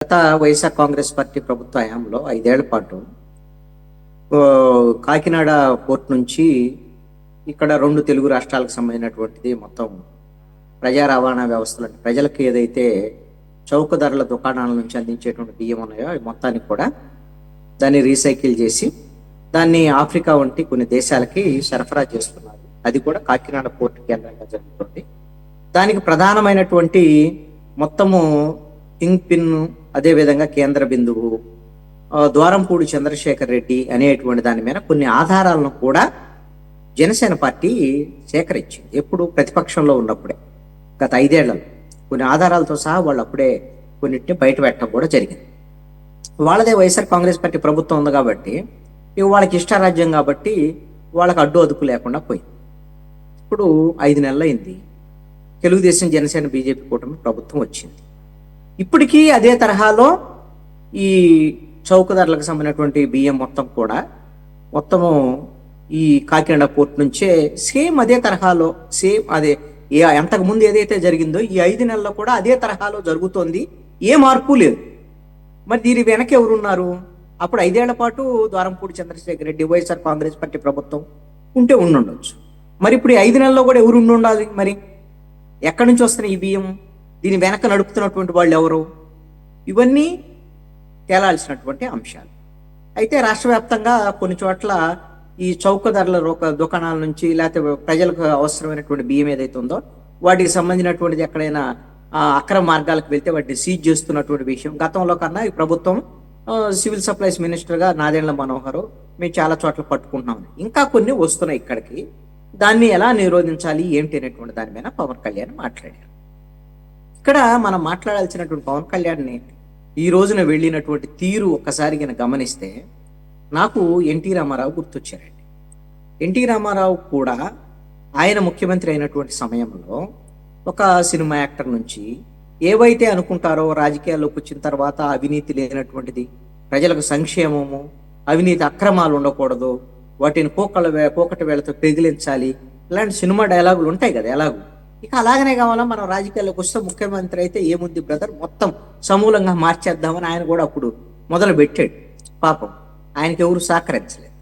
గత వైఎస్ఆర్ కాంగ్రెస్ పార్టీ ప్రభుత్వ హయాంలో 5 ఏళ్ల పాటు కాకినాడ పోర్ట్ నుంచి ఇక్కడ 2 తెలుగు రాష్ట్రాలకు సంబంధించినటువంటిది మొత్తం ప్రజా రవాణా వ్యవస్థలు అంటే ప్రజలకు ఏదైతే చౌక ధరల దుకాణాల నుంచి అందించేటువంటి బియ్యం ఉన్నాయో అవి మొత్తాన్ని కూడా దాన్ని రీసైకిల్ చేసి దాన్ని ఆఫ్రికా వంటి కొన్ని దేశాలకి సరఫరా చేస్తున్నారు. అది కూడా కాకినాడ పోర్ట్ కేంద్రంగా జరుగుతుంది. దానికి ప్రధానమైనటువంటి మొత్తము కింగ్ పిన్, అదేవిధంగా కేంద్ర బిందువు ద్వారంపూడి చంద్రశేఖర్ రెడ్డి అనేటువంటి దాని మీద కొన్ని ఆధారాలను కూడా జనసేన పార్టీ సేకరించింది. ఎప్పుడు ప్రతిపక్షంలో ఉన్నప్పుడే గత 5 ఏళ్లలో కొన్ని ఆధారాలతో సహా వాళ్ళు అప్పుడే కొన్నిటిని బయట పెట్టడం కూడా జరిగింది. వాళ్ళదే వైఎస్ఆర్ కాంగ్రెస్ పార్టీ ప్రభుత్వం ఉంది కాబట్టి ఇక వాళ్ళకి ఇష్టారాజ్యం కాబట్టి వాళ్ళకి అడ్డు అదుపు లేకుండా పోయింది. ఇప్పుడు 5 నెలలు అయింది. తెలుగుదేశం, జనసేన, బీజేపీ కూటమి ప్రభుత్వం వచ్చింది. ఇప్పటికీ అదే తరహాలో ఈ చౌక ధరలకు సంబంధించినటువంటి బియ్యం మొత్తము ఈ కాకినాడ పోర్ట్ నుంచే సేమ్ అదే తరహాలో అదే అంతకుముందు ఏదైతే జరిగిందో ఈ 5 నెలల్లో కూడా అదే తరహాలో జరుగుతోంది. ఏ మార్పు లేదు. మరి దీని వెనక ఎవరున్నారు? అప్పుడు 5 ఏళ్ల పాటు ద్వారంపూడి చంద్రశేఖర్ రెడ్డి వైఎస్ఆర్ కాంగ్రెస్ పార్టీ ప్రభుత్వం ఉంటే ఉండుండొచ్చు. మరి ఇప్పుడు 5 నెలల్లో కూడా ఎవరు ఉండాలి? మరి ఎక్కడి నుంచి వస్తున్నాయి ఈ బియ్యం? దీని వెనక నడుపుతున్నటువంటి వాళ్ళు ఎవరు? ఇవన్నీ తేలాల్సినటువంటి అంశాలు. అయితే రాష్ట్ర వ్యాప్తంగా కొన్ని చోట్ల ఈ చౌక ధరల దుకాణాల నుంచి లేకపోతే ప్రజలకు అవసరమైనటువంటి బియ్యం ఏదైతే ఉందో వాటికి సంబంధించినటువంటిది ఎక్కడైనా అక్రమ మార్గాలకు వెళ్తే వాటిని సీజ్ చేస్తున్నటువంటి విషయం గతంలో కన్నా ఈ ప్రభుత్వం సివిల్ సప్లైస్ మినిస్టర్గా నాదెండ్ల మనోహర్ మేము చాలా చోట్ల పట్టుకుంటున్నాం. ఇంకా కొన్ని వస్తున్నాయి ఇక్కడికి. దాన్ని ఎలా నిరోధించాలి ఏంటి అనేటువంటి దాని మీద పవన్ కళ్యాణ్ మాట్లాడారు. ఇక్కడ మనం మాట్లాడాల్సినటువంటి పవన్ కళ్యాణ్ని ఈ రోజున వెళ్ళినటువంటి తీరు ఒక్కసారి గమనిస్తే నాకు ఎన్టీ రామారావు గుర్తొచ్చారండి. ఎన్టీ రామారావు కూడా ఆయన ముఖ్యమంత్రి అయినటువంటి సమయంలో ఒక సినిమా యాక్టర్ నుంచి ఏవైతే అనుకుంటారో రాజకీయాల్లోకి వచ్చిన తర్వాత అవినీతి లేనటువంటిది, ప్రజలకు సంక్షేమము, అవినీతి అక్రమాలు ఉండకూడదు, వాటిని కోకటి వేళతో పెగిలించాలి, ఇలాంటి సినిమా డైలాగులు ఉంటాయి కదా. ఎలాగూ ఇక అలాగనే కావాలా మనం రాజకీయాల్లోకి వస్తే ముఖ్యమంత్రి అయితే ఏముంది బ్రదర్, మొత్తం సమూలంగా మార్చేద్దామని ఆయన కూడా అప్పుడు మొదలు పెట్టాడు. పాపం ఆయనకి ఎవరు సహకరించలేదు.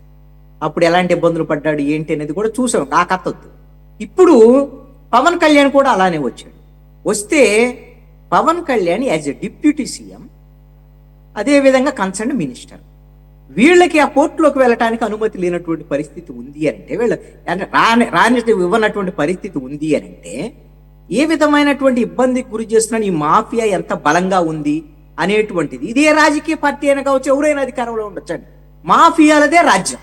అప్పుడు ఎలాంటి ఇబ్బందులు పడ్డాడు ఏంటి అనేది కూడా చూసాం. ఆ కథొద్దు. ఇప్పుడు పవన్ కళ్యాణ్ కూడా అలానే వచ్చాడు. వస్తే Pawan Kalyan as a deputy CM, అదేవిధంగా కన్సర్న్ మినిస్టర్, వీళ్ళకి ఆ పోర్టులోకి వెళ్ళటానికి అనుమతి లేనటువంటి పరిస్థితి ఉంది అంటే, వీళ్ళు రాని ఇవ్వనటువంటి పరిస్థితి ఉంది అంటే ఏ విధమైనటువంటి ఇబ్బందికి గురి చేస్తున్న ఈ మాఫియా ఎంత బలంగా ఉంది అనేటువంటిది, ఇదే రాజకీయ పార్టీ అయినా కావచ్చు, ఎవరైనా అధికారంలో ఉండొచ్చండి. మాఫియాలదే రాజ్యం.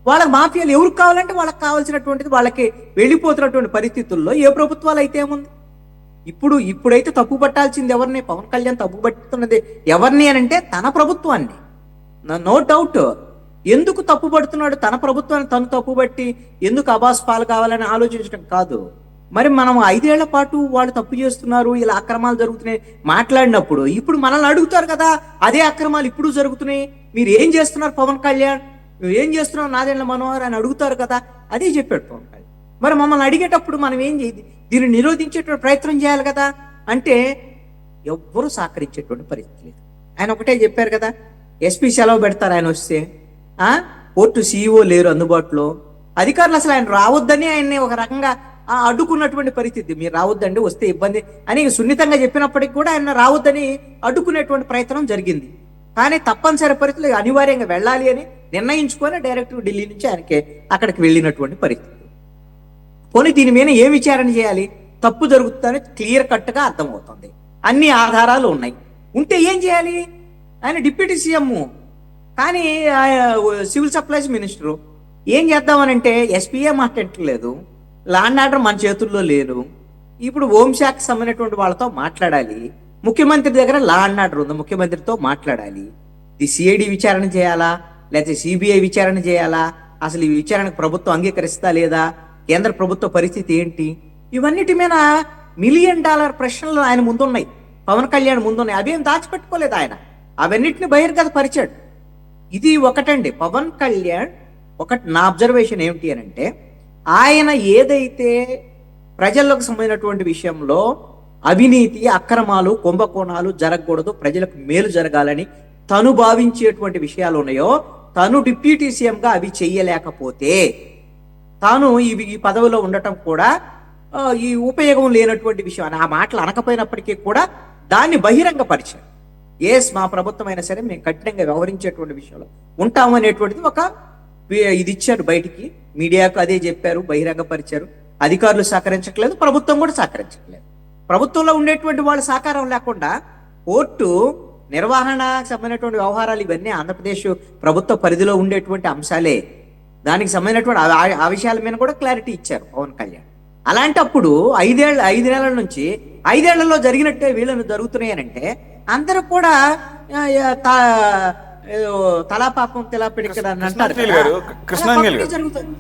వాళ్ళకి మాఫియాలు ఎవరికి కావాలంటే వాళ్ళకి కావాల్సినటువంటిది వాళ్ళకి వెళ్ళిపోతున్నటువంటి పరిస్థితుల్లో ఏ ప్రభుత్వాలు అయితే ఏముంది. ఇప్పుడైతే తప్పు పట్టాల్సింది ఎవరిని? పవన్ కళ్యాణ్ తప్పు పట్టుతున్నది ఎవరిని అని అంటే తన ప్రభుత్వాన్ని. No doubt. ఎందుకు తప్పు పడుతున్నాడు? తన ప్రభుత్వాన్ని తను తప్పు పట్టి ఎందుకు అబాస్ పాలు కావాలని ఆలోచించడం కాదు. మరి మనం 5 ఏళ్ల పాటు వాళ్ళు తప్పు చేస్తున్నారు, ఇలా అక్రమాలు జరుగుతున్నాయి మాట్లాడినప్పుడు ఇప్పుడు మనల్ని అడుగుతారు కదా, అదే అక్రమాలు ఇప్పుడు జరుగుతున్నాయి, మీరు ఏం చేస్తున్నారు పవన్ కళ్యాణ్, నువ్వు ఏం చేస్తున్నావు నాదెండ్ల మనోహర్ అని అడుగుతారు కదా. అదే చెప్పాడు పవన్ కళ్యాణ్. మరి మమ్మల్ని అడిగేటప్పుడు మనం ఏం చేయాలి? దీన్ని నిరోధించేటువంటి ప్రయత్నం చేయాలి కదా. అంటే ఎవ్వరూ సహకరించేటువంటి పరిస్థితి లేదు. ఆయన ఒకటే చెప్పారు కదా, ఎస్పీ సెలవు పెడతారు ఆయన వస్తే, పోర్టు సీఈఓ లేరు అందుబాటులో, అధికారులు అసలు ఆయన రావద్దని ఆయన్ని ఒక రకంగా అడ్డుకున్నటువంటి పరిస్థితి. మీరు రావద్దండి, వస్తే ఇబ్బంది అని సున్నితంగా చెప్పినప్పటికీ కూడా ఆయన రావద్దని అడ్డుకునేటువంటి ప్రయత్నం జరిగింది. కానీ తప్పనిసరి పరిస్థితులు అనివార్యంగా వెళ్ళాలి అని నిర్ణయించుకొని డైరెక్ట్ ఢిల్లీ నుంచి ఆయనకి అక్కడికి వెళ్ళినటువంటి పరిస్థితి. పోనీ దీని మీద ఏం విచారణ చేయాలి? తప్పు జరుగుతుందని క్లియర్ కట్గా అర్థమవుతుంది. అన్ని ఆధారాలు ఉన్నాయి. ఉంటే ఏం చేయాలి? ఆయన డిప్యూటీ సీఎం, కానీ సివిల్ సప్లైస్ మినిస్టరు. ఏం చేద్దామనంటే ఎస్పీఏ మాట్లాడట్లేదు, లా అండ్ ఆర్డర్ మన చేతుల్లో లేదు. ఇప్పుడు హోంశాఖకు సంబంధించినటువంటి వాళ్ళతో మాట్లాడాలి. ముఖ్యమంత్రి దగ్గర లా అండ్ ఆర్డర్ ఉంది, ముఖ్యమంత్రితో మాట్లాడాలి. ఇది సిఐడి విచారణ చేయాలా లేకపోతే సిబిఐ విచారణ చేయాలా? అసలు ఈ విచారణకు ప్రభుత్వం అంగీకరిస్తా లేదా? కేంద్ర ప్రభుత్వ పరిస్థితి ఏంటి? ఇవన్నిటి మీద $1 మిలియన్ ప్రశ్నలు ఆయన ముందున్నాయి, పవన్ కళ్యాణ్ ముందున్నాయి. అవేం దాచిపెట్టుకోలేదు ఆయన, అవన్నిటిని బహిర్గతపరిచాడు. ఇది ఒకటండి. పవన్ కళ్యాణ్ నా అబ్జర్వేషన్ ఏమిటి అని అంటే, ఆయన ఏదైతే ప్రజలకు సంబంధించినటువంటి విషయంలో అవినీతి, అక్రమాలు, కుంభకోణాలు జరగకూడదు, ప్రజలకు మేలు జరగాలని తను భావించేటువంటి విషయాలు ఉన్నాయో, తను డిప్యూటీ సీఎంగా అవి చెయ్యలేకపోతే తాను ఈ పదవిలో ఉండటం కూడా ఈ ఉపయోగం లేనటువంటి విషయం అని ఆ మాటలు అనకపోయినప్పటికీ కూడా దాన్ని బహిరంగపరిచారు. మా ప్రభుత్వం అయినా సరే మేము కఠినంగా వ్యవహరించేటువంటి విషయంలో ఉంటామనేటువంటిది ఒక ఇది ఇచ్చారు బయటికి, మీడియాకు అదే చెప్పారు, బహిరంగపరిచారు. అధికారులు సహకరించట్లేదు, ప్రభుత్వం కూడా సహకరించట్లేదు. ప్రభుత్వంలో ఉండేటువంటి వాళ్ళ సహకారం లేకుండా కోర్టు నిర్వహణ సంబంధించినటువంటి వ్యవహారాలు ఇవన్నీ ఆంధ్రప్రదేశ్ ప్రభుత్వ పరిధిలో ఉండేటువంటి అంశాలే. దానికి సంబంధించినటువంటి ఆ విషయాల మీద కూడా క్లారిటీ ఇచ్చారు పవన్ కళ్యాణ్. అలాంటప్పుడు 5 నెలల నుంచి 5 ఏళ్లలో జరిగినట్టే వీళ్ళను జరుగుతున్నాయనంటే అందరూ కూడా తలా పాపం తెలా పిడికడ అని అంటారు. కృష్ణ జరుగుతుంది.